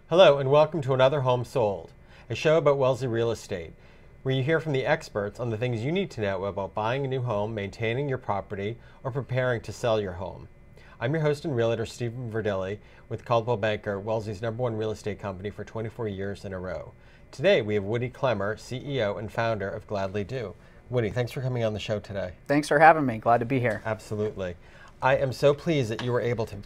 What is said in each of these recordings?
Hello and welcome to Another Home Sold, a show about Wellesley real estate, where you hear from the experts on the things you need to know about buying a new home, maintaining your property, or preparing to sell your home. I'm your host and realtor, Steven.Verdelli, with Coldwell-Banker, Wellesley's #1 real estate company for 24 years in a row. Today we have Woody Klemmer, CEO and founder of GladlyDo. Woody, thanks for coming on the show today. Thanks for having me. Glad to be here. Absolutely. I am so pleased that you were able to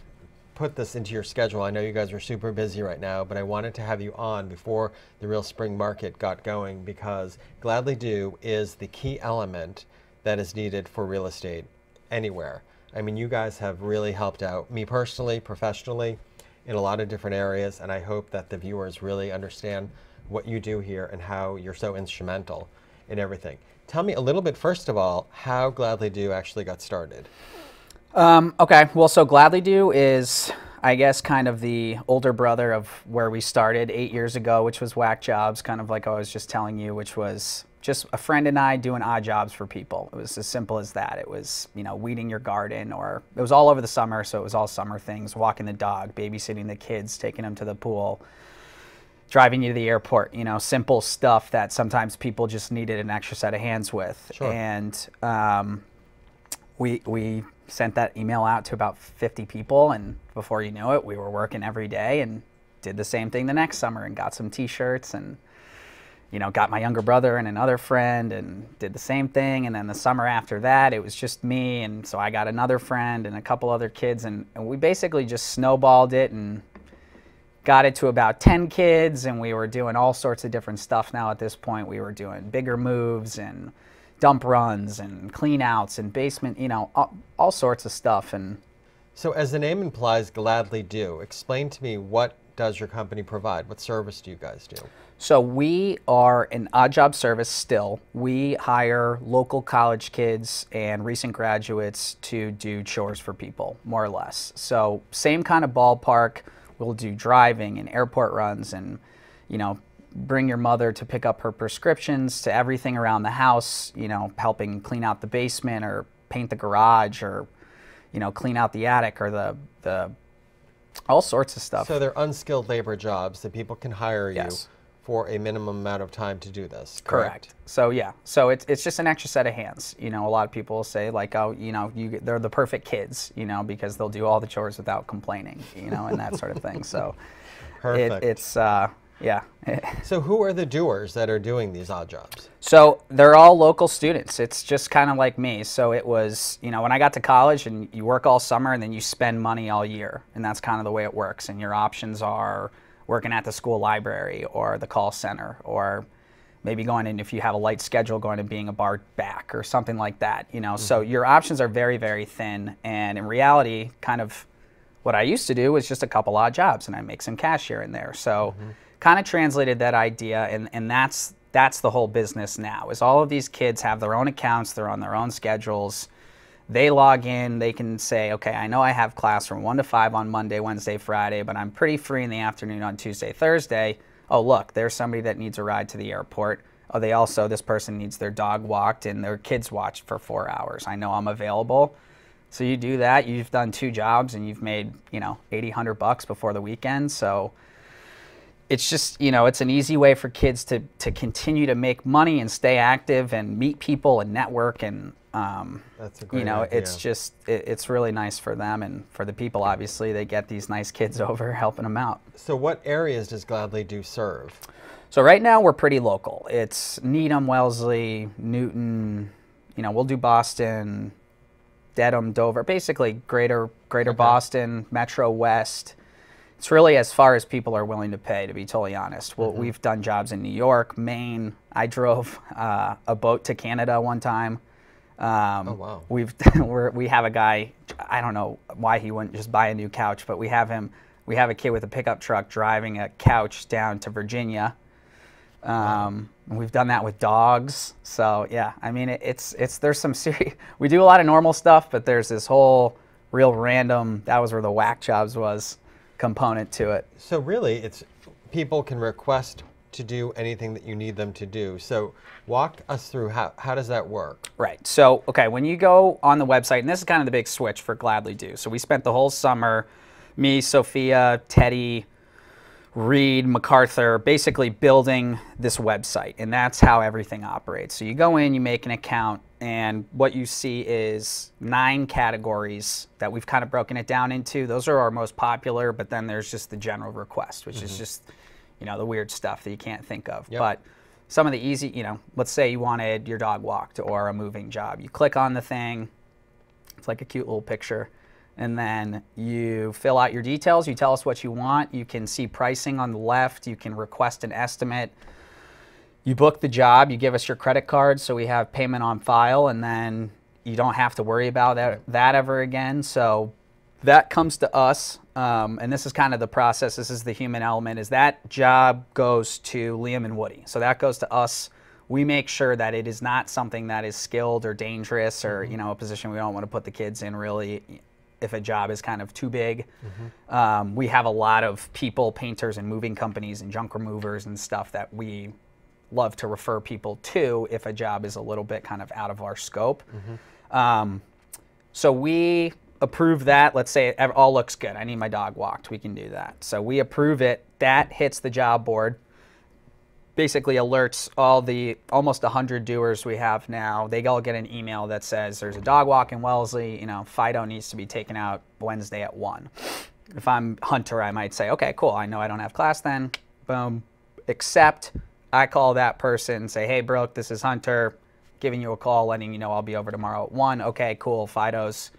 put this into your schedule. I know you guys are super busy right now, but I wanted to have you on before the real spring market got going because GladlyDo is the key element that is needed for real estate anywhere. I mean, you guys have really helped out me personally, professionally, in a lot of different areas, and I hope that the viewers really understand what you do here and how you're so instrumental in everything. Tell me a little bit, first of all, how GladlyDo actually got started. Okay, well, so GladlyDo is, I guess, kind of the older brother of where we started 8 years ago, which was Whack Jobs, kind of like I was just telling you, which was just a friend and I doing odd jobs for people. It was as simple as that. It was, you know, weeding your garden, or it was all over the summer, so it was all summer things, walking the dog, babysitting the kids, taking them to the pool, driving you to the airport, you know, simple stuff that sometimes people just needed an extra set of hands with. Sure. And we sent that email out to about 50 people, and before you knew it, we were working every day and did the same thing the next summer and got some t-shirts and, you know, got my younger brother and another friend and did the same thing. And then the summer after that, it was just me, and so I got another friend and a couple other kids, and we basically just snowballed it and got it to about 10 kids, and we were doing all sorts of different stuff now at this point. We were doing bigger moves and dump runs and clean outs and basement, you know, all sorts of stuff. And so as the name implies, GladlyDo, explain to me, what does your company provide? What service do you guys do? So we are an odd job service still. We hire local college kids and recent graduates to do chores for people, more or less. So same kind of ballpark. We'll do driving and airport runs and, you know, bring your mother to pick up her prescriptions, to everything around the house, you know, helping clean out the basement or paint the garage or, you know, clean out the attic or the all sorts of stuff. So they're unskilled labor jobs that people can hire you Yes. for a minimum amount of time to do this, Correct. So yeah, so it's just an extra set of hands. You know, a lot of people say like, oh, you know, they're the perfect kids, you know, because they'll do all the chores without complaining, you know, and that sort of thing. So Perfect. yeah. So who are the doers that are doing these odd jobs? So they're all local students. It's just kind of like me. So it was, you know, when I got to college, and you work all summer and then you spend money all year, and that's kind of the way it works. And your options are working at the school library or the call center, or maybe going in, if you have a light schedule, going to being a bar back or something like that, you know. Mm-hmm. So your options are very, very thin. And in reality, kind of what I used to do was just a couple odd jobs and I make some cash here and there. So kind of translated that idea, and that's the whole business now, is all of these kids have their own accounts, they're on their own schedules. They log in, they can say, okay, I know I have class from 1 to 5 on Monday, Wednesday, Friday, but I'm pretty free in the afternoon on Tuesday, Thursday. Oh, look, there's somebody that needs a ride to the airport. Oh, this person needs their dog walked and their kids watched for 4 hours. I know I'm available. So you do that, you've done 2 jobs and you've made, you know, $80, $100 before the weekend. So it's just, you know, it's an easy way for kids to continue to make money and stay active and meet people and network. And that's a great you know, idea. it's just, it's really nice for them, and for the people, obviously, they get these nice kids over helping them out. So what areas does GladlyDo serve? So right now we're pretty local. It's Needham, Wellesley, Newton, you know, we'll do Boston, Dedham, Dover, basically greater Okay. Boston, Metro West. It's really as far as people are willing to pay, to be totally honest. Well, we've done jobs in New York, Maine. I drove a boat to Canada one time. Oh, wow. We have a guy, I don't know why he wouldn't just buy a new couch, but we have a kid with a pickup truck driving a couch down to Virginia. We've done that with dogs. So yeah, I mean, there's some serious, we do a lot of normal stuff, but there's this whole real random, that was where the whack jobs was, component to it. So really, it's people can request to do anything that you need them to do. So walk us through how does that work? Right. So, okay, when you go on the website, and this is kind of the big switch for GladlyDo. So we spent the whole summer, me, Sophia, Teddy, Reed, MacArthur, basically building this website, and that's how everything operates. So you go in, you make an account, and what you see is 9 categories that we've kind of broken it down into. Those are our most popular, but then there's just the general request, which is just, you know, the weird stuff that you can't think of. Yep. But some of the easy, you know, let's say you wanted your dog walked or a moving job. You click on the thing, it's like a cute little picture. And then you fill out your details. You tell us what you want. You can see pricing on the left. You can request an estimate. You book the job. You give us your credit card so we have payment on file, and then you don't have to worry about that ever again. So that comes to us, and this is kind of the process. This is the human element, is that job goes to Liam and Woody. So that goes to us. We make sure that it is not something that is skilled or dangerous or, you know, a position we don't want to put the kids in really if a job is kind of too big. We have a lot of people, painters and moving companies and junk removers and stuff that we love to refer people to if a job is a little bit kind of out of our scope. So we approve that. Let's say it all looks good. I need my dog walked. We can do that. So we approve it. That hits the job board. Basically alerts all the almost 100 doers we have now. They all get an email that says there's a dog walk in Wellesley. You know, Fido needs to be taken out Wednesday at 1. If I'm Hunter, I might say, okay, cool. I know I don't have class then. Boom. Except I call that person, say, hey, Brooke, this is Hunter, giving you a call, letting you know I'll be over tomorrow at 1. Okay, cool. Fido's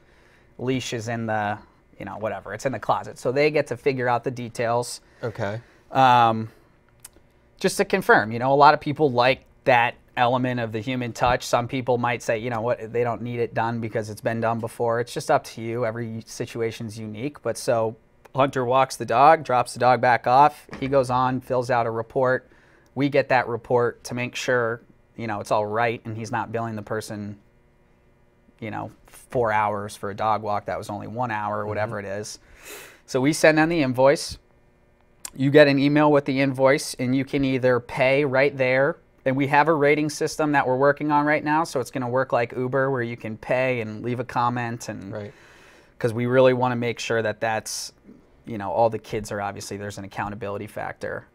leash is in the, you know, whatever. It's in the closet. So they get to figure out the details. Okay. Just to confirm, you know, a lot of people like that element of the human touch. Some people might say, you know what, they don't need it done because it's been done before. It's just up to you. Every situation's unique. But so Hunter walks the dog, drops the dog back off. He goes on, fills out a report. We get that report to make sure, you know, it's all right and he's not billing the person, you know, 4 hours for a dog walk. That was only 1 hour or whatever it is. So we send them the invoice. You get an email with the invoice, and you can either pay right there, and we have a rating system that we're working on right now, so it's going to work like Uber, where you can pay and leave a comment, and because we really want to make sure that that's, you know, all the kids are obviously, there's an accountability factor.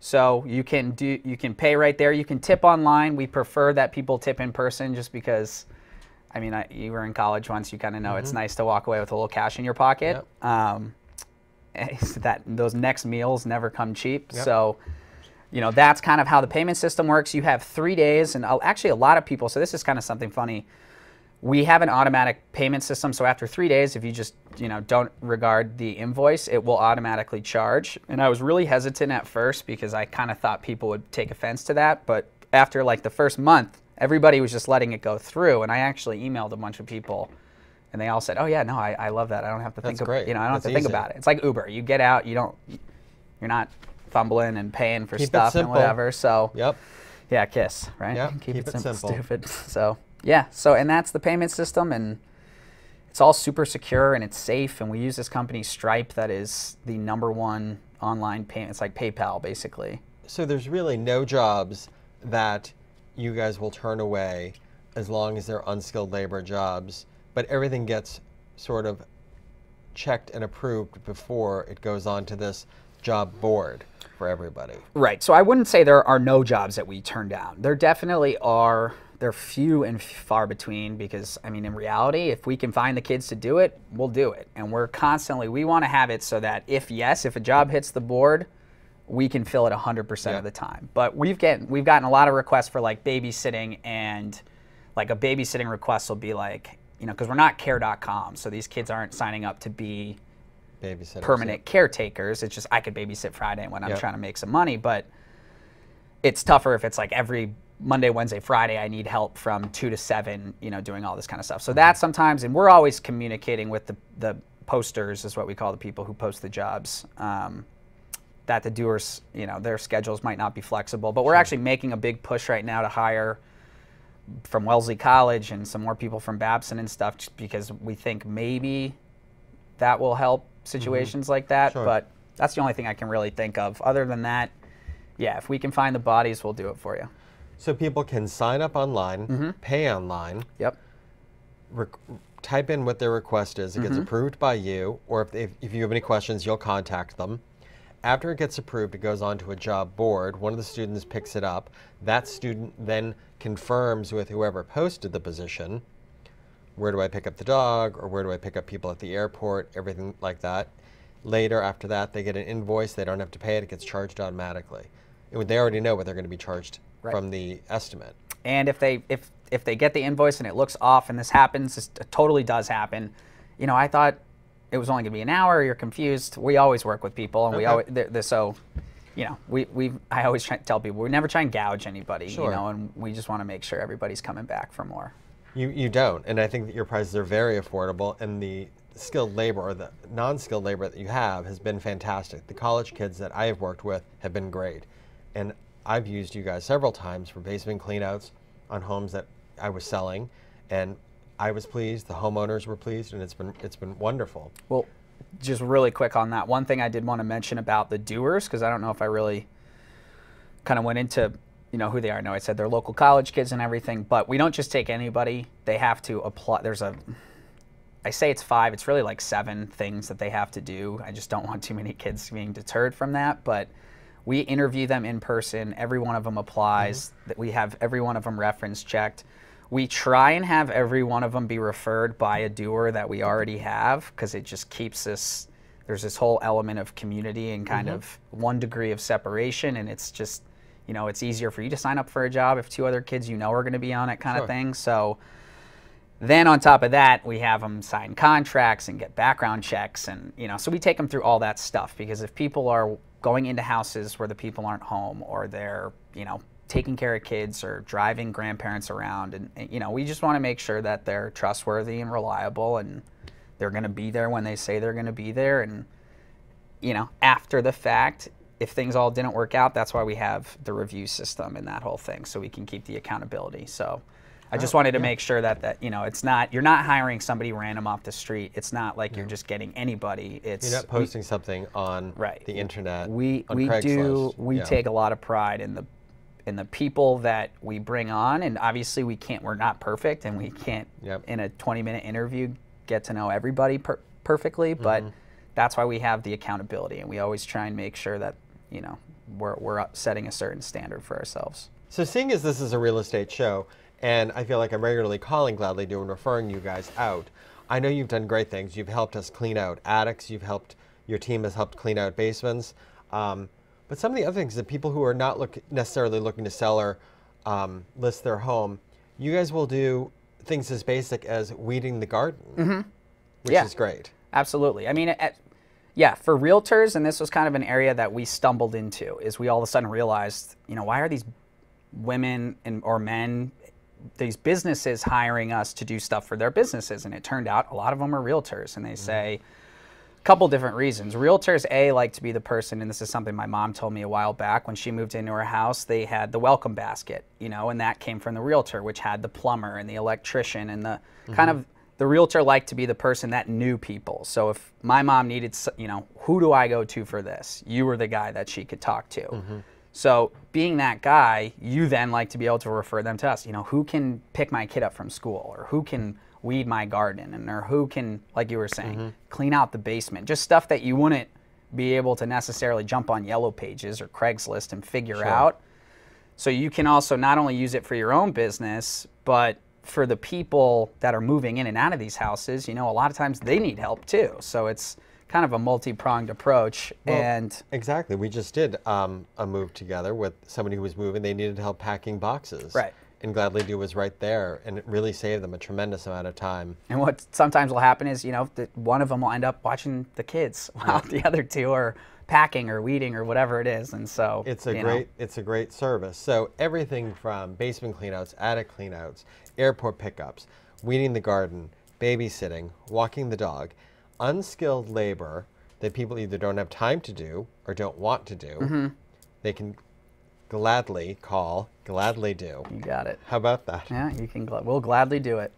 So you can pay right there. You can tip online. We prefer that people tip in person, just because, I mean, you were in college once, you kind of know it's nice to walk away with a little cash in your pocket. That those next meals never come cheap. So, you know, that's kind of how the payment system works. You have 3 days, and actually a lot of people, so this is kind of something funny. We have an automatic payment system, so after 3 days, if you just, you know, don't regard the invoice, it will automatically charge. And I was really hesitant at first because I kind of thought people would take offense to that, but after like the first month, everybody was just letting it go through, and I actually emailed a bunch of people. And they all said, "Oh yeah, no, I love that. I don't have to think about, you know, I don't have to think about it. It's like Uber. You get out, you're not fumbling and paying for stuff and whatever." So yeah, KISS, right? Keep it simple, stupid. So yeah, and that's the payment system, and it's all super secure and it's safe. And we use this company Stripe, that is the #1 online payment. It's like PayPal, basically. So there's really no jobs that you guys will turn away as long as they're unskilled labor jobs. But everything gets sort of checked and approved before it goes on to this job board for everybody. Right. So I wouldn't say there are no jobs that we turn down. There definitely are. They're few and far between because, I mean, in reality, if we can find the kids to do it, we'll do it. And we want to have it so that if a job hits the board, we can fill it 100% of the time. But we've gotten a lot of requests for like babysitting, and like a babysitting request will be like, you know, because we're not care.com, so these kids aren't signing up to be permanent caretakers. It's just I could babysit Friday when I'm trying to make some money, but it's tougher if it's like every Monday, Wednesday, Friday, I need help from 2 to 7, you know, doing all this kind of stuff. So that sometimes, and we're always communicating with the posters, is what we call the people who post the jobs, that the doers, you know, their schedules might not be flexible, but we're actually making a big push right now to hire from Wellesley College and some more people from Babson and stuff, just because we think maybe that will help situations like that. But that's the only thing I can really think of. Other than that, yeah, if we can find the bodies, we'll do it for you. So people can sign up online, pay online, type in what their request is. It gets approved by you, or if you have any questions, you'll contact them. After it gets approved, it goes on to a job board. One of the students picks it up. That student then confirms with whoever posted the position, where do I pick up the dog, or where do I pick up people at the airport, everything like that. Later, after that, they get an invoice. They don't have to pay it. It gets charged automatically. They already know what they're going to be charged from the estimate. And if they get the invoice and it looks off, and this happens, this totally does happen. You know, I thought it was only going to be an hour. You're confused. We always work with people, and we always so, you know, I always tell people we never try and gouge anybody. Sure. You know, and we just want to make sure everybody's coming back for more. You don't, and I think that your prices are very affordable, and the skilled labor or the non-skilled labor that you have has been fantastic. The college kids that I have worked with have been great, and I've used you guys several times for basement cleanouts on homes that I was selling, and I was pleased, the homeowners were pleased, and it's been wonderful. Well, just really quick on that, one thing I did want to mention about the Dewars, because I don't know if I really kind of went into, you know, who they are. I know I said they're local college kids and everything, but we don't just take anybody. They have to apply. I say it's 5, it's really like 7 things that they have to do. I just don't want too many kids being deterred from that, but we interview them in person. Every one of them applies. We have every one of them reference checked. We try and have every one of them be referred by a doer that we already have, because it just keeps us, there's this whole element of community and kind of one degree of separation, and it's just, you know, it's easier for you to sign up for a job if 2 other kids you know are going to be on it kind of thing. So then on top of that, we have them sign contracts and get background checks, and, you know, so we take them through all that stuff, because if people are going into houses where the people aren't home, or they're, you know, taking care of kids or driving grandparents around, and you know, we just want to make sure that they're trustworthy and reliable, and they're going to be there when they say they're going to be there. And, you know, after the fact, if things all didn't work out, that's why we have the review system and that whole thing, so we can keep the accountability. So I just wanted to make sure that you know, it's not, you're not hiring somebody random off the street. It's not like you're just getting anybody. It's, you're not posting something on the internet. We Craigslist. take a lot of pride in the people that we bring on, and obviously we're not perfect, and we can't in a 20-minute interview get to know everybody perfectly, but that's why we have the accountability, and we always try and make sure that, you know, we're setting a certain standard for ourselves. So seeing as this is a real estate show, and I feel like I'm regularly calling GladlyDo and referring you guys out, I know you've done great things. You've helped us clean out attics. Your team has helped clean out basements. But some of the other things that people who are not necessarily looking to sell or list their home, you guys will do things as basic as weeding the garden, which is great. Absolutely. I mean, yeah, for realtors, and this was kind of an area that we stumbled into, is we all of a sudden realized, you know, why are these women or men, these businesses hiring us to do stuff for their businesses? And it turned out a lot of them are realtors, and they say a couple different reasons. Realtors, like to be the person, and this is something my mom told me a while back when she moved into her house, they had the welcome basket, you know, and that came from the realtor, which had the plumber and the electrician, and the kind of, the realtor liked to be the person that knew people. So if my mom needed, you know, who do I go to for this? You were the guy that she could talk to. So being that guy, you then like to be able to refer them to us. You know, who can pick my kid up from school, or who can weed my garden, and or who can, like you were saying, clean out the basement. Just stuff that you wouldn't be able to necessarily jump on Yellow Pages or Craigslist and figure out. So you can also not only use it for your own business, but for the people that are moving in and out of these houses. You know, a lot of times they need help too. So it's kind of a multi-pronged approach. Well, exactly. We just did a move together with somebody who was moving. They needed help packing boxes. Right. And GladlyDo was right there, and it really saved them a tremendous amount of time. And what sometimes will happen is, you know, one of them will end up watching the kids while the other 2 are packing or weeding or whatever it is. And so it's a great service. So everything from basement cleanouts, attic cleanouts, airport pickups, weeding the garden, babysitting, walking the dog, unskilled labor that people either don't have time to do or don't want to do, they can gladly call GladlyDo. You got it. How about that? Yeah, you can. We'll gladly do it.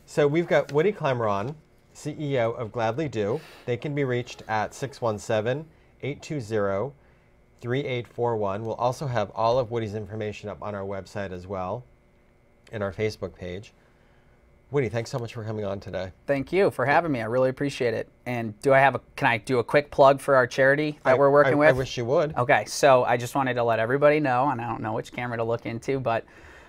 So we've got Woody Klemmer on, CEO of GladlyDo. They can be reached at 617-820-3841. We'll also have all of Woody's information up on our website as well, and our Facebook page. Woody, thanks so much for coming on today. Thank you for having me. I really appreciate it. And can I do a quick plug for our charity that we're working with? I wish you would. Okay, so I just wanted to let everybody know, and I don't know which camera to look into, but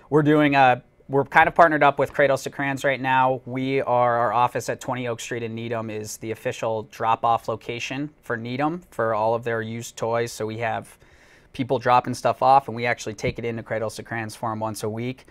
we're kind of partnered up with Cradles to Crayons right now. Our office at 20 Oak Street in Needham is the official drop-off location for Needham for all of their used toys. So we have people dropping stuff off, and we actually take it into Cradles to Crayons for them once a week.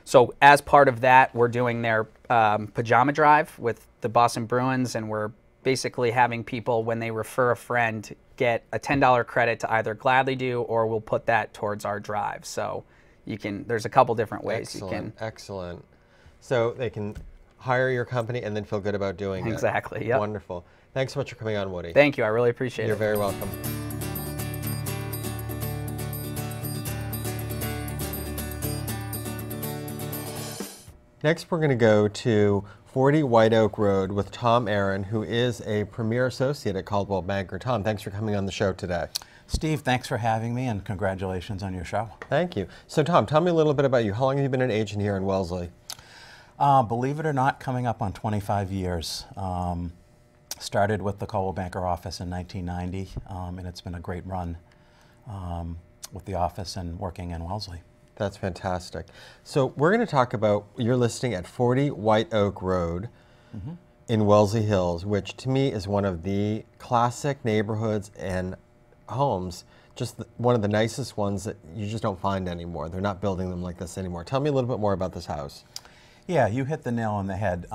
So as part of that, we're doing their pajama drive with the Boston Bruins, and we're basically having people, when they refer a friend, get a $10 credit to either GladlyDo, or we'll put that towards our drive. So there's a couple different ways you can. Excellent. So they can hire your company and then feel good about doing it. Exactly, yep. Wonderful. Thanks so much for coming on, Woody. Thank you, I really appreciate it. You're very welcome. Next, we're going to go to 40 White Oak Road with Tom Aaron, who is a premier associate at Coldwell-Banker. Tom, thanks for coming on the show today. Steve, thanks for having me, and congratulations on your show. Thank you. So, Tom, tell me a little bit about you. How long have you been an agent here in Wellesley? Believe it or not, coming up on 25 years. Started with the Coldwell-Banker office in 1990, and it's been a great run with the office and working in Wellesley. That's fantastic. So we're going to talk about your listing at 40 White Oak Road in Wellesley Hills, which to me is one of the classic neighborhoods and homes, just one of the nicest ones that you just don't find anymore. They're not building them like this anymore. Tell me a little bit more about this house. Yeah, you hit the nail on the head.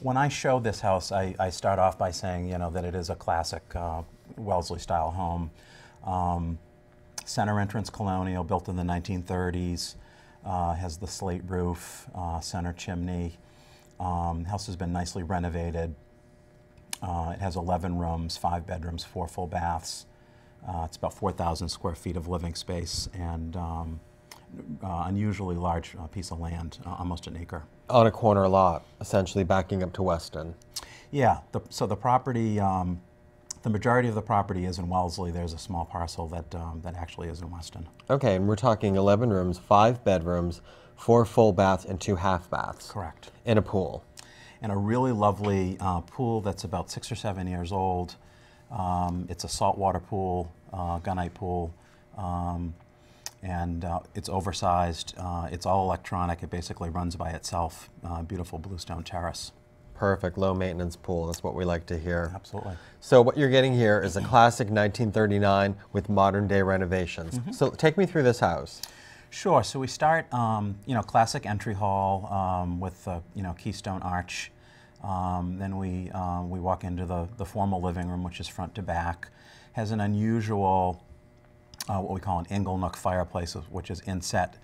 When I show this house, I start off by saying, that it is a classic Wellesley-style home. Center entrance colonial, built in the 1930s, has the slate roof, center chimney. House has been nicely renovated. It has 11 rooms, 5 bedrooms, 4 full baths. It's about 4,000 square feet of living space, and unusually large piece of land, almost an acre. On a corner lot, essentially backing up to Weston. Yeah, so the property, the majority of the property is in Wellesley. There's a small parcel that actually is in Weston. Okay, and we're talking 11 rooms, 5 bedrooms, 4 full baths, and 2 half baths. Correct. And a pool. And a really lovely pool that's about 6 or 7 years old. It's a saltwater pool, gunite pool, and it's oversized. It's all electronic. It basically runs by itself. Beautiful bluestone terrace. Perfect, low maintenance pool. That's what we like to hear. Absolutely. So what you're getting here is a classic 1939 with modern day renovations. So take me through this house. Sure. So we start, classic entry hall with keystone arch. Then we walk into the formal living room, which is front to back. Has an unusual, what we call an ingle nook fireplace, which is inset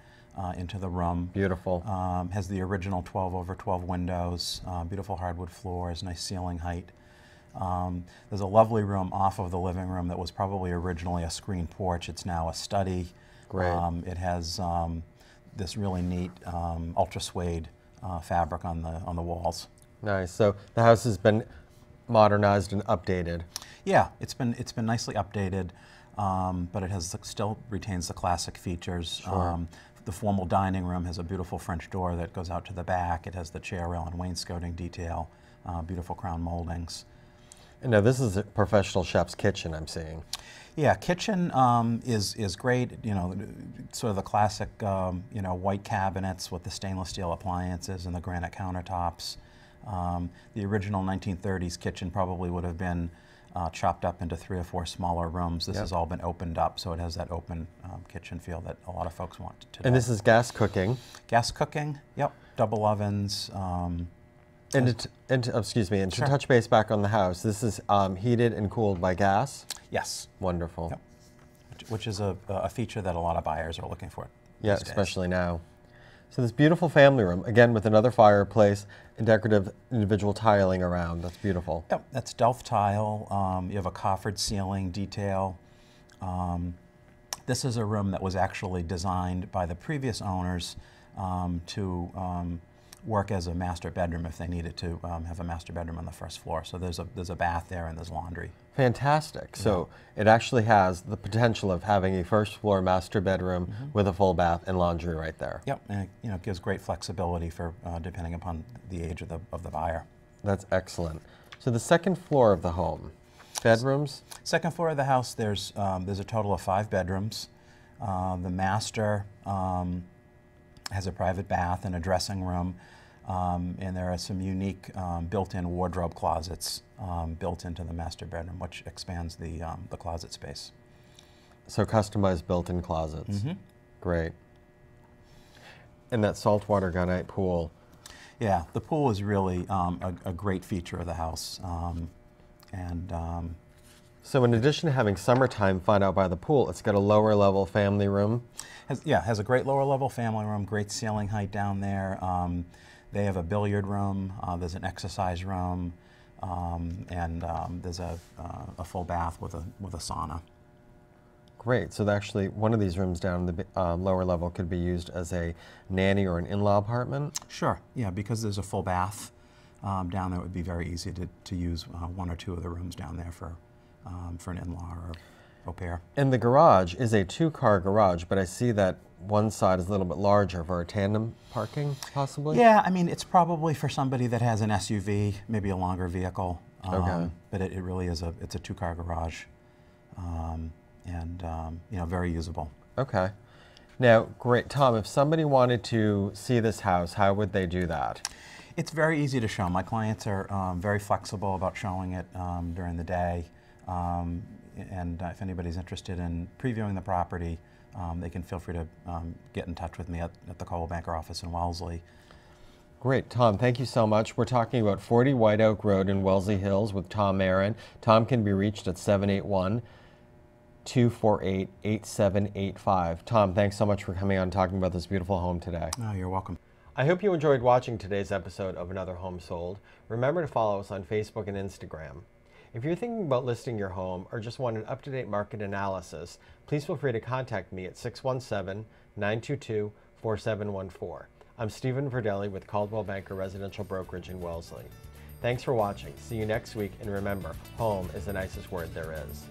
into the room. Beautiful. Has the original 12 over 12 windows, beautiful hardwood floors, nice ceiling height. There's a lovely room off of the living room that was probably originally a screen porch. It's now a study. Great. It has this really neat ultra suede fabric on the walls. Nice. So the house has been modernized and updated. Yeah, it's been nicely updated, but it still retains the classic features. Sure. The formal dining room has a beautiful French door that goes out to the back. It has the chair rail and wainscoting detail, beautiful crown moldings. And now this is a professional chef's kitchen I'm seeing. Yeah, kitchen is great. Sort of the classic, white cabinets with the stainless steel appliances and the granite countertops. The original 1930s kitchen probably would have been chopped up into 3 or 4 smaller rooms. This has all been opened up, so it has that open kitchen feel that a lot of folks want today. And this is gas cooking. Gas cooking, yep. Double ovens. Excuse me, and Sure. to touch base back on the house, this is heated and cooled by gas? Yes. Wonderful. Yep. Which is a feature that a lot of buyers are looking for. Yeah, these days. especially now. So this beautiful family room, again with another fireplace and decorative individual tiling around. That's beautiful. Yep, that's Delft tile. You have a coffered ceiling detail. This is a room that was actually designed by the previous owners to work as a master bedroom if they needed to have a master bedroom on the first floor. So there's a bath there and there's laundry. Fantastic. So it actually has the potential of having a first floor master bedroom with a full bath and laundry right there. Yep, and it gives great flexibility for depending upon the age of the buyer. That's excellent. So the second floor of the home, bedrooms? Second floor of the house, there's a total of 5 bedrooms. The master has a private bath and a dressing room, and there are some unique built-in wardrobe closets built into the master bedroom, which expands the closet space. So customized built-in closets. Great. And that saltwater gunite pool. Yeah, the pool is really a great feature of the house. So in addition to having summertime fun out by the pool, it's got a lower level family room. Has a great lower level family room, great ceiling height down there. They have a billiard room, there's an exercise room, and there's a full bath with a sauna. Great. So actually, one of these rooms down in the lower level could be used as a nanny or an in-law apartment? Sure. Yeah, because there's a full bath down there, it would be very easy to use 1 or 2 of the rooms down there for an in-law or au pair. And the garage is a 2-car garage, but I see that one side is a little bit larger for a tandem parking, possibly? Yeah, I mean, it's probably for somebody that has an SUV, maybe a longer vehicle. Okay. But it really is it's a 2-car garage. And very usable. Okay. Now, great. Tom, if somebody wanted to see this house, how would they do that? It's very easy to show. My clients are very flexible about showing it during the day. And if anybody's interested in previewing the property, they can feel free to get in touch with me at the Coldwell-Banker office in Wellesley. Great. Tom, thank you so much. We're talking about 40 White Oak Road in Wellesley Hills with Tom Marin. Tom can be reached at 781-248-8785. Tom, thanks so much for coming on and talking about this beautiful home today. Oh, you're welcome. I hope you enjoyed watching today's episode of Another Home Sold. Remember to follow us on Facebook and Instagram. If you're thinking about listing your home or just want an up-to-date market analysis, please feel free to contact me at 617-922-4714. I'm Steven.Verdelli with Coldwell-Banker Residential Brokerage in Wellesley. Thanks for watching. See you next week, and remember, home is the nicest word there is.